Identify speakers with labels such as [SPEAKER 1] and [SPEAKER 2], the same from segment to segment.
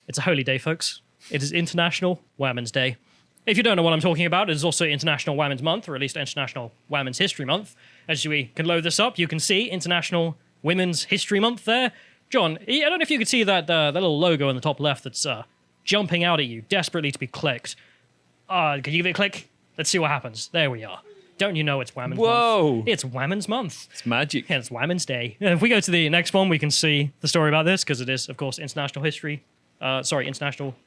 [SPEAKER 1] It's a holy day, folks. It is International Women's Day. If you don't know what I'm talking about, it is also International Women's Month, or at least International Women's History Month. As we can load this up, you can see International Women's History Month there. John, I don't know if you could see that little logo in the top left that's jumping out at you, desperately to be clicked. Can you give it a click? Let's see what happens. There we are. Don't you know it's Women's Month? It's Women's Month.
[SPEAKER 2] It's magic.
[SPEAKER 1] Yeah, it's Women's Day. If we go to the next one, we can see the story about this, because it is, of course, International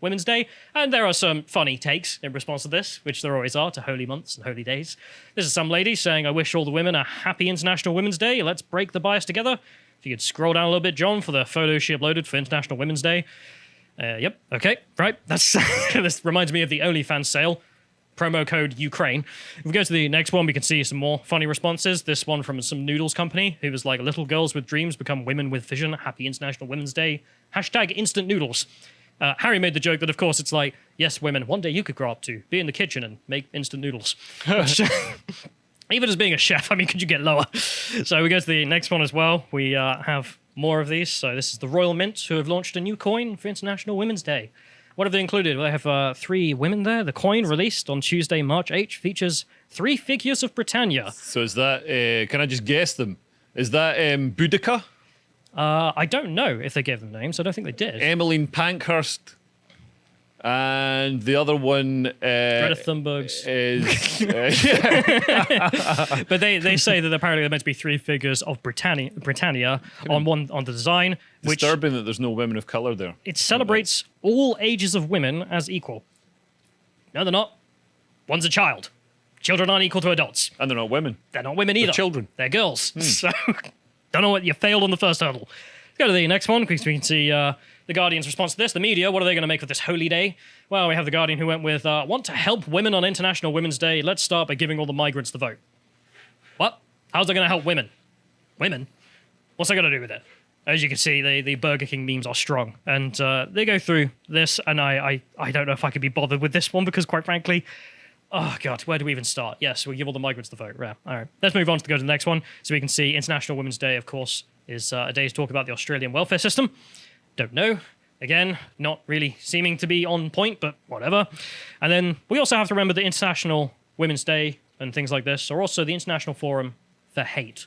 [SPEAKER 1] Women's Day. And there are some funny takes in response to this, which there always are, to holy months and holy days. This is some lady saying, I wish all the women a happy International Women's Day. Let's break the bias together. If you could scroll down a little bit, John, for the photo she uploaded for International Women's Day. Yep, okay, right. This reminds me of the OnlyFans sale. Promo code Ukraine. If we go to the next one, we can see some more funny responses. This one from some noodles company, who was like, little girls with dreams become women with vision. Happy International Women's Day. Hashtag instant noodles. Harry made the joke that, of course, it's like, yes, women, one day you could grow up to be in the kitchen and make instant noodles. Even as being a chef, I mean, could you get lower? So we go to the next one as well. We have more of these. So this is the Royal Mint, who have launched a new coin for International Women's Day. What have they included? Well, they have 3 women there. The coin, released on Tuesday, March 8th, features 3 figures of Britannia.
[SPEAKER 2] So is that, can I just guess them? Is that Boudica?
[SPEAKER 1] I don't know if they gave them names. I don't think they did.
[SPEAKER 2] Emmeline Pankhurst. And the other one
[SPEAKER 1] Greta Thunberg's. But they say that apparently they're meant to be 3 figures of Britannia on the design.
[SPEAKER 2] Disturbing that there's no women of colour there.
[SPEAKER 1] It celebrates all ages of women as equal. No, they're not. One's a child. Children aren't equal to adults.
[SPEAKER 2] And they're not women.
[SPEAKER 1] They're not women either.
[SPEAKER 2] They're children.
[SPEAKER 1] They're girls. So, don't know what you failed on the first hurdle. Let's go to the next one, because we can see the Guardian's response to this. The media, what are they going to make of this holy day? Well, we have the Guardian who went with, want to help women on International Women's Day. Let's start by giving all the migrants the vote. What? How's that going to help women? Women? What's that got to do with it? As you can see, the Burger King memes are strong. And they go through this, and I don't know if I could be bothered with this one, because quite frankly, oh, God, where do we even start? Yes, we give all the migrants the vote. Yeah. All right. Let's move on to go to the next one. So we can see International Women's Day, of course, is a day to talk about the Australian welfare system. Don't know. Again, not really seeming to be on point, but whatever. And then we also have to remember the International Women's Day and things like this are also the International Forum for Hate.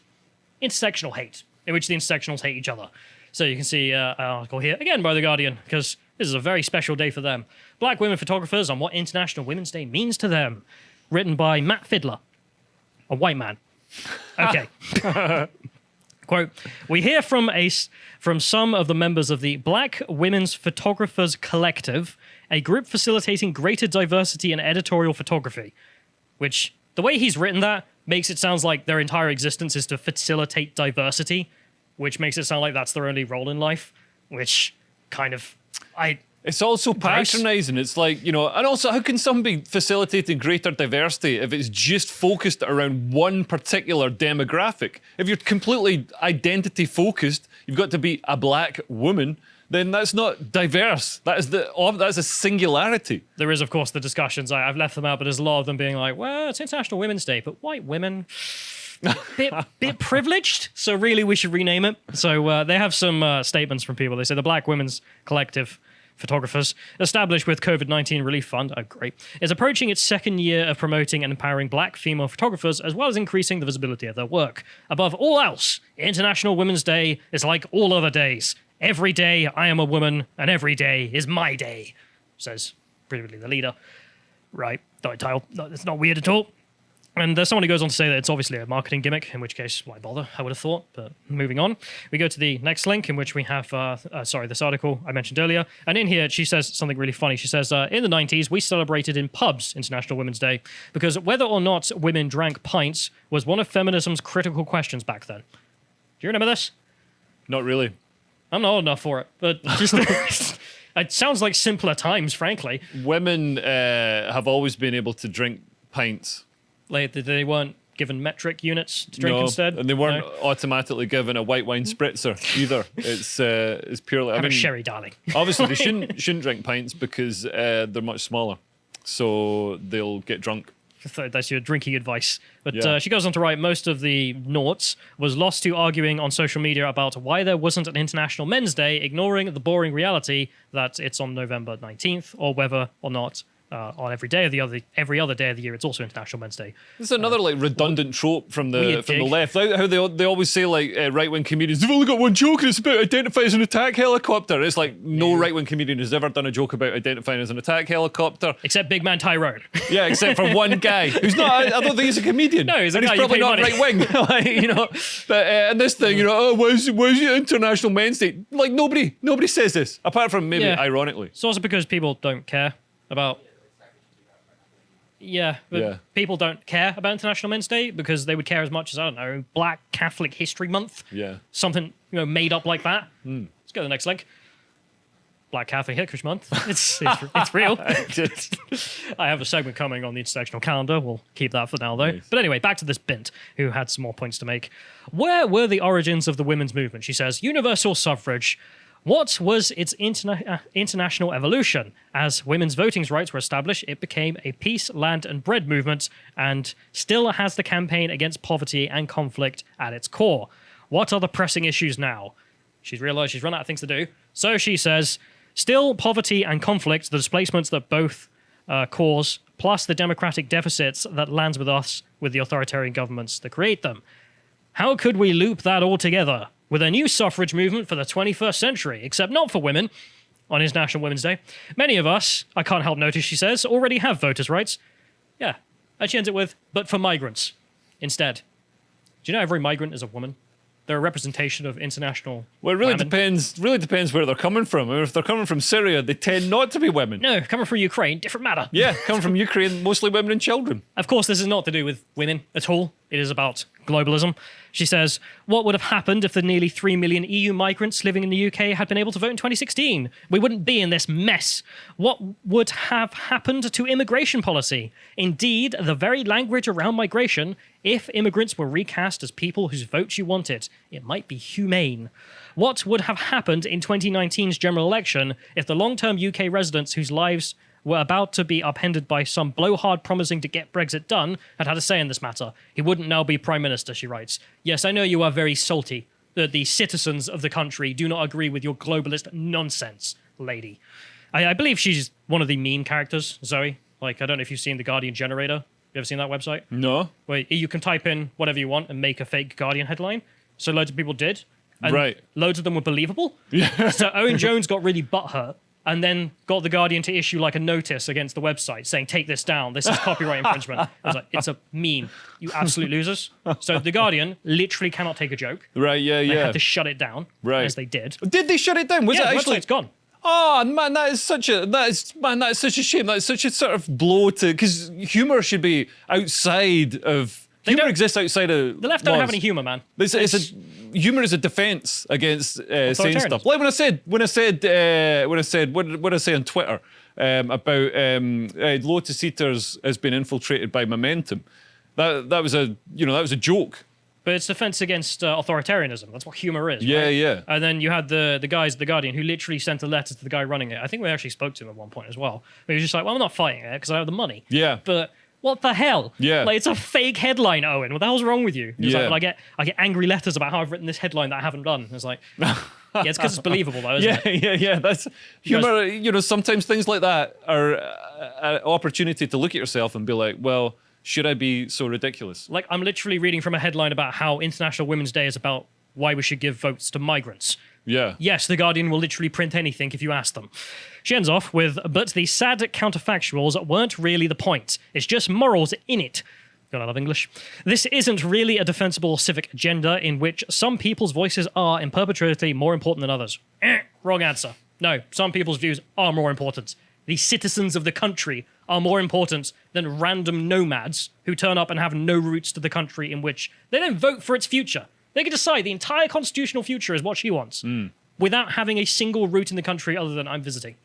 [SPEAKER 1] Intersectional hate, in which the intersectionals hate each other. So you can see an article here, again by The Guardian, because this is a very special day for them. Black women photographers on what International Women's Day means to them. Written by Matt Fiddler, a white man. Okay. Quote, we hear from some of the members of the Black Women's Photographers Collective, a group facilitating greater diversity in editorial photography, which, the way he's written that, makes it sound like their entire existence is to facilitate diversity, which makes it sound like that's their only role in life, which kind of,
[SPEAKER 2] It's also patronising. It's like, you know, and also how can someone be facilitating greater diversity if it's just focused around one particular demographic? If you're completely identity focused, you've got to be a black woman, then that's not diverse. That's a singularity.
[SPEAKER 1] There is, of course, the discussions. I've left them out, but there's a lot of them being like, well, it's International Women's Day, but white women, bit privileged, so really we should rename it. So they have some statements from people. They say the Black Women's Collective Photographers, established with COVID-19 Relief Fund, oh great, is approaching its 2nd year of promoting and empowering black female photographers, as well as increasing the visibility of their work. Above all else, International Women's Day is like all other days. Every day I am a woman, and every day is my day, says presumably the leader. Right, title. No, it's not weird at all. And there's someone who goes on to say that it's obviously a marketing gimmick, in which case, why bother? I would have thought, but moving on. We go to the next link, in which we have, this article I mentioned earlier. And in here, she says something really funny. She says, in the 90s, we celebrated in pubs International Women's Day, because whether or not women drank pints was one of feminism's critical questions back then. Do you remember this?
[SPEAKER 2] Not really.
[SPEAKER 1] I'm not old enough for it, but just... It sounds like simpler times, frankly.
[SPEAKER 2] Women have always been able to drink pints.
[SPEAKER 1] Like, they weren't given metric units to drink instead?
[SPEAKER 2] And they weren't automatically given a white wine spritzer either. It's purely...
[SPEAKER 1] Have a sherry, darling.
[SPEAKER 2] Obviously, they shouldn't drink pints because they're much smaller. So they'll get drunk.
[SPEAKER 1] That's your drinking advice. But
[SPEAKER 2] Yeah.
[SPEAKER 1] she goes on to write, most of the noughts was lost to arguing on social media about why there wasn't an International Men's Day, ignoring the boring reality that it's on November 19th, or whether or not on every other day of the year it's also International Men's Day.
[SPEAKER 2] This is another like redundant trope from the
[SPEAKER 1] dig.
[SPEAKER 2] left. How they always say like right-wing comedians, they've only got one joke and it's about identifying as an attack helicopter. It's like no right-wing comedian has ever done a joke about identifying as an attack helicopter.
[SPEAKER 1] Except Big Man Tyrone.
[SPEAKER 2] Yeah, except for one guy who's not. I don't think he's a comedian.
[SPEAKER 1] No, he's a
[SPEAKER 2] and
[SPEAKER 1] guy
[SPEAKER 2] he's
[SPEAKER 1] you
[SPEAKER 2] probably
[SPEAKER 1] pay
[SPEAKER 2] not
[SPEAKER 1] money.
[SPEAKER 2] right-wing. Like, you know, but and this thing, you know, oh, where's the International Men's Day? Like nobody says this apart from maybe
[SPEAKER 1] Yeah.
[SPEAKER 2] ironically.
[SPEAKER 1] It's also because people don't care about. Yeah, but
[SPEAKER 2] Yeah.
[SPEAKER 1] people don't care about International Men's Day because they would care as much as, I don't know, Black Catholic History Month.
[SPEAKER 2] Yeah.
[SPEAKER 1] Something, made up like that. Let's go to the next link. Black Catholic History Month. It's real. I have a segment coming on the intersectional calendar. We'll keep that for now, though.
[SPEAKER 2] Nice.
[SPEAKER 1] But anyway, back to this Bint, who had some more points to make. Where were the origins of the women's movement? She says, universal suffrage. What was its international evolution? As women's voting rights were established, it became a peace, land, and bread movement, and still has the campaign against poverty and conflict at its core. What are the pressing issues now? She's realised she's run out of things to do. So she says, still poverty and conflict, the displacements that both cause, plus the democratic deficits that lands with us, with the authoritarian governments that create them. How could we loop that all together? With a new suffrage movement for the 21st century, except not for women, on International Women's Day. Many of us, I can't help notice, she says, already have voters' rights. Yeah. And she ends it with, but for migrants instead. Do you know every migrant is a woman? They're a representation of international
[SPEAKER 2] Well, it really
[SPEAKER 1] women.
[SPEAKER 2] depends. Really depends where they're coming from. I mean, if they're coming from Syria, they tend not to be women.
[SPEAKER 1] No, coming from Ukraine, different matter.
[SPEAKER 2] Yeah, coming from Ukraine, mostly women and children.
[SPEAKER 1] Of course, this is not to do with women at all. It is about globalism. She says, what would have happened if the nearly 3 million EU migrants living in the UK had been able to vote in 2016? We wouldn't be in this mess. What would have happened to immigration policy? Indeed, the very language around migration, if immigrants were recast as people whose votes you wanted, it might be humane. What would have happened in 2019's general election if the long-term UK residents whose lives were about to be upended by some blowhard promising to get Brexit done had had a say in this matter? He wouldn't now be Prime Minister, she writes. Yes, I know you are very salty that the citizens of the country do not agree with your globalist nonsense, lady. I believe she's one of the meme characters, Zoe. Like, I don't know if you've seen the Guardian generator. You ever seen that website?
[SPEAKER 2] No.
[SPEAKER 1] Where you can type in whatever you want and make a fake Guardian headline. So loads of people did. And
[SPEAKER 2] Right.
[SPEAKER 1] loads of them were believable. Yeah. So Owen Jones got really butthurt and then got the Guardian to issue like a notice against the website saying, take this down. This is copyright infringement. I was like, it's a meme. You absolute losers. So the Guardian literally cannot take a joke.
[SPEAKER 2] Right, yeah,
[SPEAKER 1] They
[SPEAKER 2] yeah.
[SPEAKER 1] had to shut it down,
[SPEAKER 2] Right.
[SPEAKER 1] as they did.
[SPEAKER 2] Did they shut it down? Was
[SPEAKER 1] Yeah,
[SPEAKER 2] it
[SPEAKER 1] the
[SPEAKER 2] actually?
[SPEAKER 1] website's gone.
[SPEAKER 2] Oh man, that is such a shame. That's such a sort of blow to, because humor should be outside of. Humor
[SPEAKER 1] don't-
[SPEAKER 2] exists outside of.
[SPEAKER 1] The left don't have
[SPEAKER 2] laws.
[SPEAKER 1] any humour, man.
[SPEAKER 2] Humor is a defense against saying
[SPEAKER 1] Authoritarianism.
[SPEAKER 2] stuff. Like when I said what did I say on Twitter about Lotus Eaters has been infiltrated by Momentum. That was a joke.
[SPEAKER 1] But it's defense against authoritarianism. That's what humor is.
[SPEAKER 2] Yeah,
[SPEAKER 1] right?
[SPEAKER 2] yeah.
[SPEAKER 1] And then you had the guys, the Guardian, who literally sent a letter to the guy running it. I think we actually spoke to him at one point as well. But he was just like, well, I'm not fighting it because I have the money.
[SPEAKER 2] Yeah.
[SPEAKER 1] But what the hell?
[SPEAKER 2] Yeah.
[SPEAKER 1] Like, it's a fake headline, Owen. What the hell's wrong with you? He was
[SPEAKER 2] Yeah.
[SPEAKER 1] like, well, I get angry letters about how I've written this headline that I haven't done. It's like, yeah, it's because it's believable though, isn't it?
[SPEAKER 2] Yeah. That's humor. Sometimes things like that are an opportunity to look at yourself and be like, well, should I be so ridiculous?
[SPEAKER 1] Like, I'm literally reading from a headline about how International Women's Day is about why we should give votes to migrants.
[SPEAKER 2] Yeah.
[SPEAKER 1] Yes, The Guardian will literally print anything if you ask them. She ends off with, but the sad counterfactuals weren't really the point. It's just morals in it. God, I love English. This isn't really a defensible civic agenda in which some people's voices are in perpetuity more important than others. Wrong answer. No, some people's views are more important. The citizens of the country are more important than random nomads who turn up and have no roots to the country in which they don't vote for its future. They can decide the entire constitutional future is what she wants without having a single route in the country other than I'm visiting.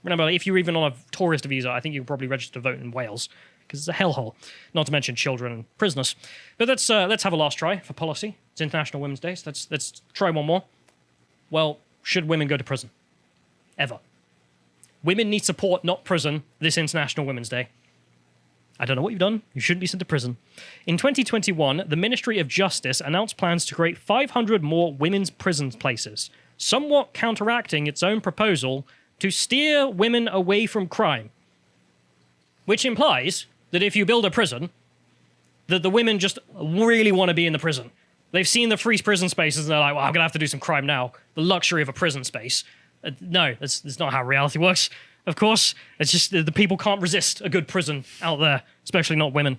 [SPEAKER 1] Remember, if you're even on a tourist visa, I think you can probably register to vote in Wales because it's a hellhole, not to mention children and prisoners. But let's have a last try for policy. It's International Women's Day, so let's try one more. Well, should women go to prison? Ever. Women need support, not prison, this International Women's Day. I don't know what you've done. You shouldn't be sent to prison. In 2021, the Ministry of Justice announced plans to create 500 more women's prison places, somewhat counteracting its own proposal to steer women away from crime. Which implies that if you build a prison, that the women just really want to be in the prison. They've seen the free prison spaces and they're like, well, I'm going to have to do some crime now. The luxury of a prison space. No, that's not how reality works. Of course, it's just the people can't resist a good prison out there, especially not women.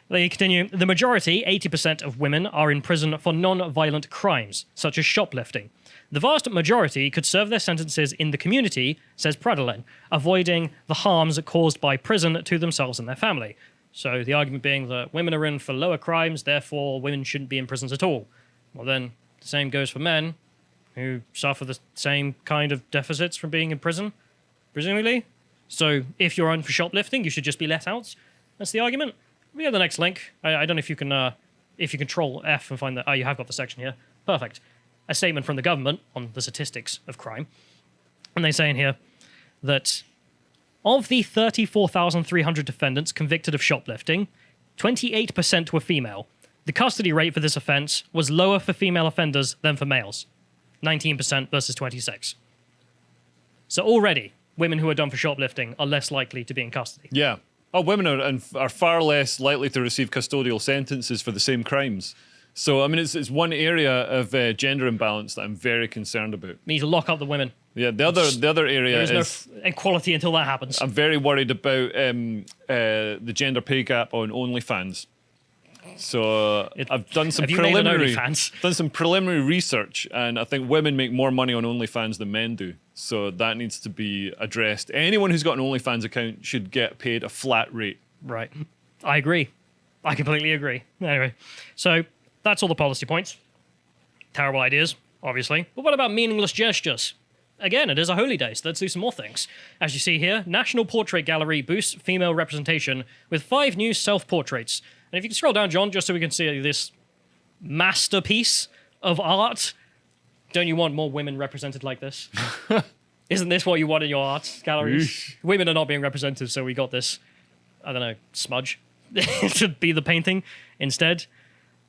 [SPEAKER 1] They continue, the majority, 80% of women, are in prison for non-violent crimes, such as shoplifting. The vast majority could serve their sentences in the community, says Pradolin, avoiding the harms caused by prison to themselves and their family. So the argument being that women are in for lower crimes, therefore women shouldn't be in prisons at all. Well then, the same goes for men, who suffer the same kind of deficits from being in prison, presumably. So if you're on for shoplifting, you should just be let out. That's the argument. We have the next link. I don't know if you control F and find that. Oh, you have got the section here. Perfect. A statement from the government on the statistics of crime. And they say in here that of the 34,300 defendants convicted of shoplifting, 28% were female. The custody rate for this offence was lower for female offenders than for males. 19% versus 26%. So already, women who are done for shoplifting are less likely to be in custody.
[SPEAKER 2] Yeah. Oh, women are far less likely to receive custodial sentences for the same crimes. So, I mean, it's one area of gender imbalance that I'm very concerned about.
[SPEAKER 1] We need to lock up the women.
[SPEAKER 2] Yeah, the other area
[SPEAKER 1] is... There's no equality until that happens.
[SPEAKER 2] I'm very worried about the gender pay gap on OnlyFans. So I've done some preliminary research, and I think women make more money on OnlyFans than men do. So that needs to be addressed. Anyone who's got an OnlyFans account should get paid a flat rate.
[SPEAKER 1] Right. I agree. I completely agree. Anyway, so that's all the policy points. Terrible ideas, obviously. But what about meaningless gestures? Again, it is a holy day, so let's do some more things. As you see here, National Portrait Gallery boosts female representation with 5 new self-portraits. And if you can scroll down, John, just so we can see this masterpiece of art. Don't you want more women represented like this? Isn't this what you want in your art galleries? Women are not being represented, so we got this, I don't know, smudge to be the painting instead.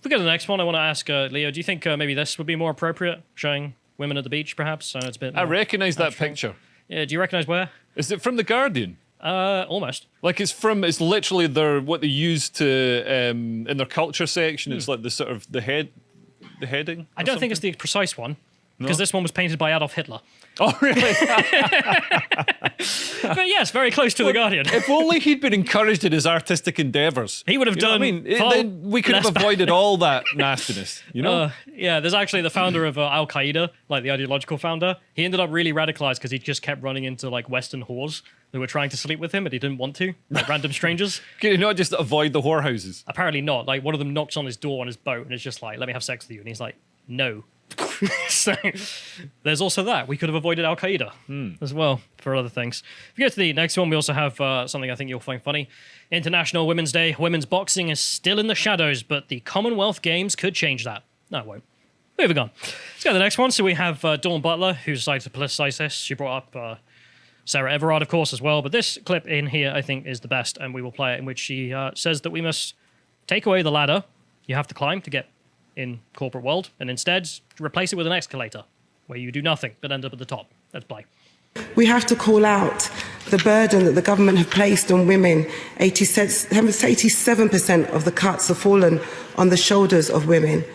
[SPEAKER 1] Look at the next one. I want to ask Leo, do you think maybe this would be more appropriate, showing women at the beach, perhaps? It's a bit
[SPEAKER 2] I recognise that picture.
[SPEAKER 1] Yeah, do you recognise where?
[SPEAKER 2] Is it from The Guardian?
[SPEAKER 1] Almost.
[SPEAKER 2] Like it's literally what they use to in their culture section. It's like the sort of the heading.
[SPEAKER 1] I don't think it's the precise one, because this one was painted by Adolf Hitler.
[SPEAKER 2] Oh, really?
[SPEAKER 1] But yes, very close to The Guardian.
[SPEAKER 2] If only he'd been encouraged in his artistic endeavours.
[SPEAKER 1] He would have done.
[SPEAKER 2] Then we could have avoided all that nastiness. You know?
[SPEAKER 1] Yeah, there's actually the founder of Al Qaeda, like the ideological founder. He ended up really radicalized because he just kept running into like Western whores who were trying to sleep with him, but he didn't want to, like random strangers.
[SPEAKER 2] Can you not just avoid the whorehouses?
[SPEAKER 1] Apparently not. Like one of them knocks on his door on his boat and is just like, "Let me have sex with you," and he's like, "No." So there's also that. We could have avoided Al Qaeda as well for other things. If you go to the next one, we also have something I think you'll find funny. International Women's Day. Women's boxing is still in the shadows, but the Commonwealth Games could change that. No, it won't. Moving on. Let's go to the next one. So we have Dawn Butler, who decided to politicize this. She brought up Sarah Everard, of course, as well. But this clip in here, I think, is the best, and we will play it, in which she says that we must take away the ladder you have to climb to get in corporate world, and instead replace it with an escalator where you do nothing but end up at the top. Let's play.
[SPEAKER 3] We have to call out the burden that the government have placed on women. 87% of the cuts have fallen on the shoulders of women.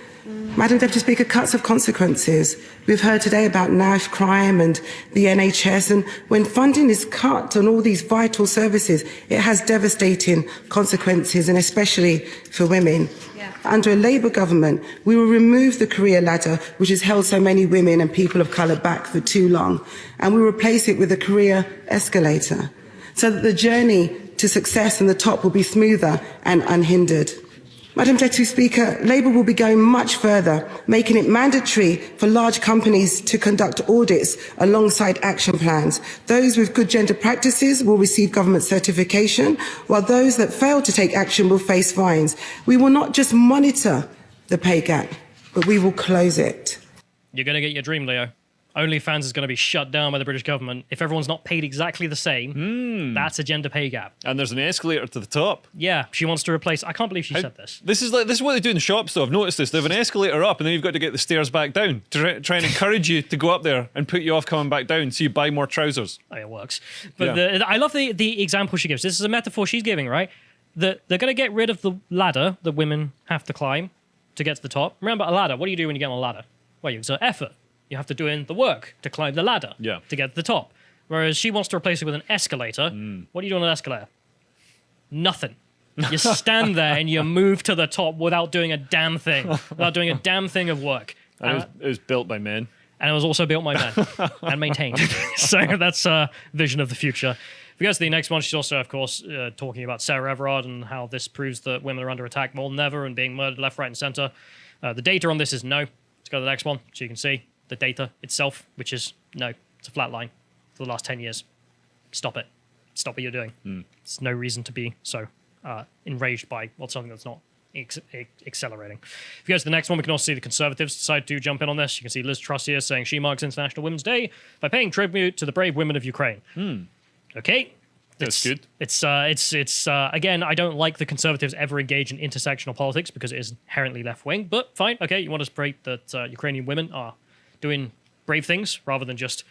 [SPEAKER 3] Madam Deputy Speaker, cuts have consequences. We've heard today about knife crime and the NHS, and when funding is cut on all these vital services, it has devastating consequences, and especially for women. Yeah. Under a Labour government, we will remove the career ladder, which has held so many women and people of colour back for too long, and we will replace it with a career escalator, so that the journey to success and the top will be smoother and unhindered. Madam Deputy Speaker, Labour will be going much further, making it mandatory for large companies to conduct audits alongside action plans. Those with good gender practices will receive government certification, while those that fail to take action will face fines. We will not just monitor the pay gap, but we will close it.
[SPEAKER 1] You're going to get your dream, Leo. OnlyFans is going to be shut down by the British government if everyone's not paid exactly the same. That's a gender pay gap.
[SPEAKER 2] And there's an escalator to the top.
[SPEAKER 1] Yeah, she wants to replace. I can't believe she said this.
[SPEAKER 2] This is what they do in the shops, though. I've noticed this. They have an escalator up, and then you've got to get the stairs back down to try and encourage you to go up there and put you off coming back down, so you buy more trousers.
[SPEAKER 1] Oh, it works. But I love the example she gives. This is a metaphor she's giving, right? That they're going to get rid of the ladder that women have to climb to get to the top. Remember, a ladder. What do you do when you get on a ladder? Well, you exert effort. You have to do in the work to climb the ladder to get to the top. Whereas she wants to replace it with an escalator. What do you do on an escalator? Nothing. You stand there and you move to the top without doing a damn thing, without doing a damn thing of work.
[SPEAKER 2] And it was built by men.
[SPEAKER 1] And it was also built by men and maintained. So that's a vision of the future. If we go to the next one, she's also, of course, talking about Sarah Everard and how this proves that women are under attack more than ever and being murdered left, right, and centre. The data on this is no. Let's go to the next one so you can see the data itself, which is no. It's a flat line for the last 10 years. Stop it. Stop what you're doing. There's no reason to be so enraged by something that's not accelerating. If you go to the next one, we can also see the Conservatives decide to jump in on this. You can see Liz Truss here saying she marks International Women's Day by paying tribute to the brave women of Ukraine. Okay.
[SPEAKER 2] That's good.
[SPEAKER 1] It's again, I don't like the Conservatives ever engage in intersectional politics because it is inherently left-wing, but fine. Okay, you want to celebrate that Ukrainian women are doing brave things rather than just,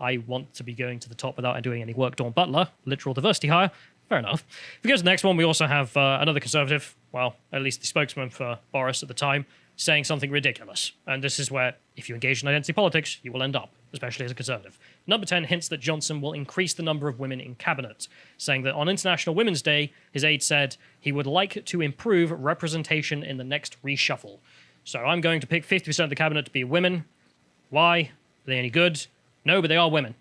[SPEAKER 1] I want to be going to the top without doing any work, Dawn Butler, literal diversity hire. Fair enough. If we go to the next one, we also have another Conservative, well, at least the spokesman for Boris at the time, saying something ridiculous. And this is where, if you engage in identity politics, you will end up, especially as a Conservative. Number 10 hints that Johnson will increase the number of women in cabinet, saying that on International Women's Day, his aide said he would like to improve representation in the next reshuffle. So I'm going to pick 50% of the cabinet to be women. Why? Are they any good? No, but they are women.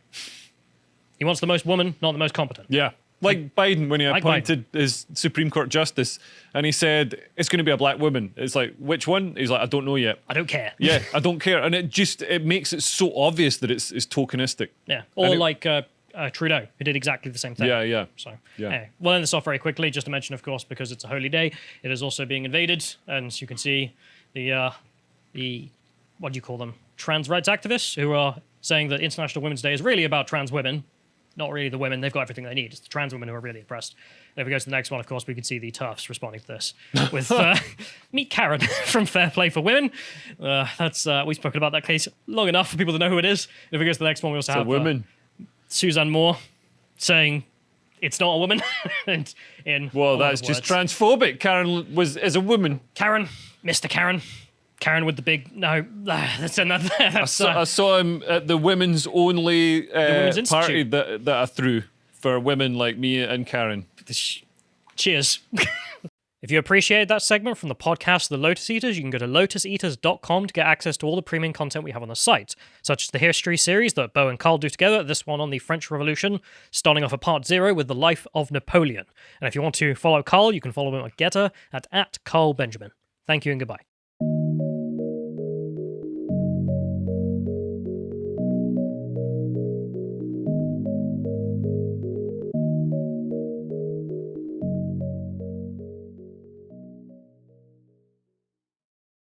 [SPEAKER 1] He wants the most women, not the most competent.
[SPEAKER 2] Yeah. Like Biden, when he appointed his Supreme Court justice, and he said, it's going to be a black woman. It's like, which one? He's like, I don't know yet.
[SPEAKER 1] I don't care.
[SPEAKER 2] Yeah, I don't care. And it makes it so obvious that it's tokenistic.
[SPEAKER 1] Yeah. Or like Trudeau, who did exactly the same thing.
[SPEAKER 2] Yeah.
[SPEAKER 1] So, anyway, we'll end this off very quickly, just to mention, of course, because it's a holy day, it is also being invaded. And as you can see, the what do you call them? Trans rights activists who are saying that International Women's Day is really about trans women. Not really the women. They've got everything they need. It's the trans women who are really oppressed. And if we go to the next one, of course, we can see the TERFs responding to this with meet Karen from Fair Play for Women. We've spoken about that case long enough for people to know who it is. And if we go to the next one, we also have
[SPEAKER 2] women.
[SPEAKER 1] Suzanne Moore saying it's not a woman.
[SPEAKER 2] Well, that's just transphobic. Karen is a woman.
[SPEAKER 1] Karen, Mr. Karen with the big that's
[SPEAKER 2] I saw him at the women's only party that I threw for women like me and Karen.
[SPEAKER 1] Cheers. If you appreciated that segment from the podcast The Lotus Eaters, you can go to lotuseaters.com to get access to all the premium content we have on the site, such as the history series that Beau and Carl do together, this one on the French Revolution, starting off at part 0 with the Life of Napoleon. And if you want to follow Carl, you can follow him on Getter at @CarlBenjamin. Thank you and goodbye.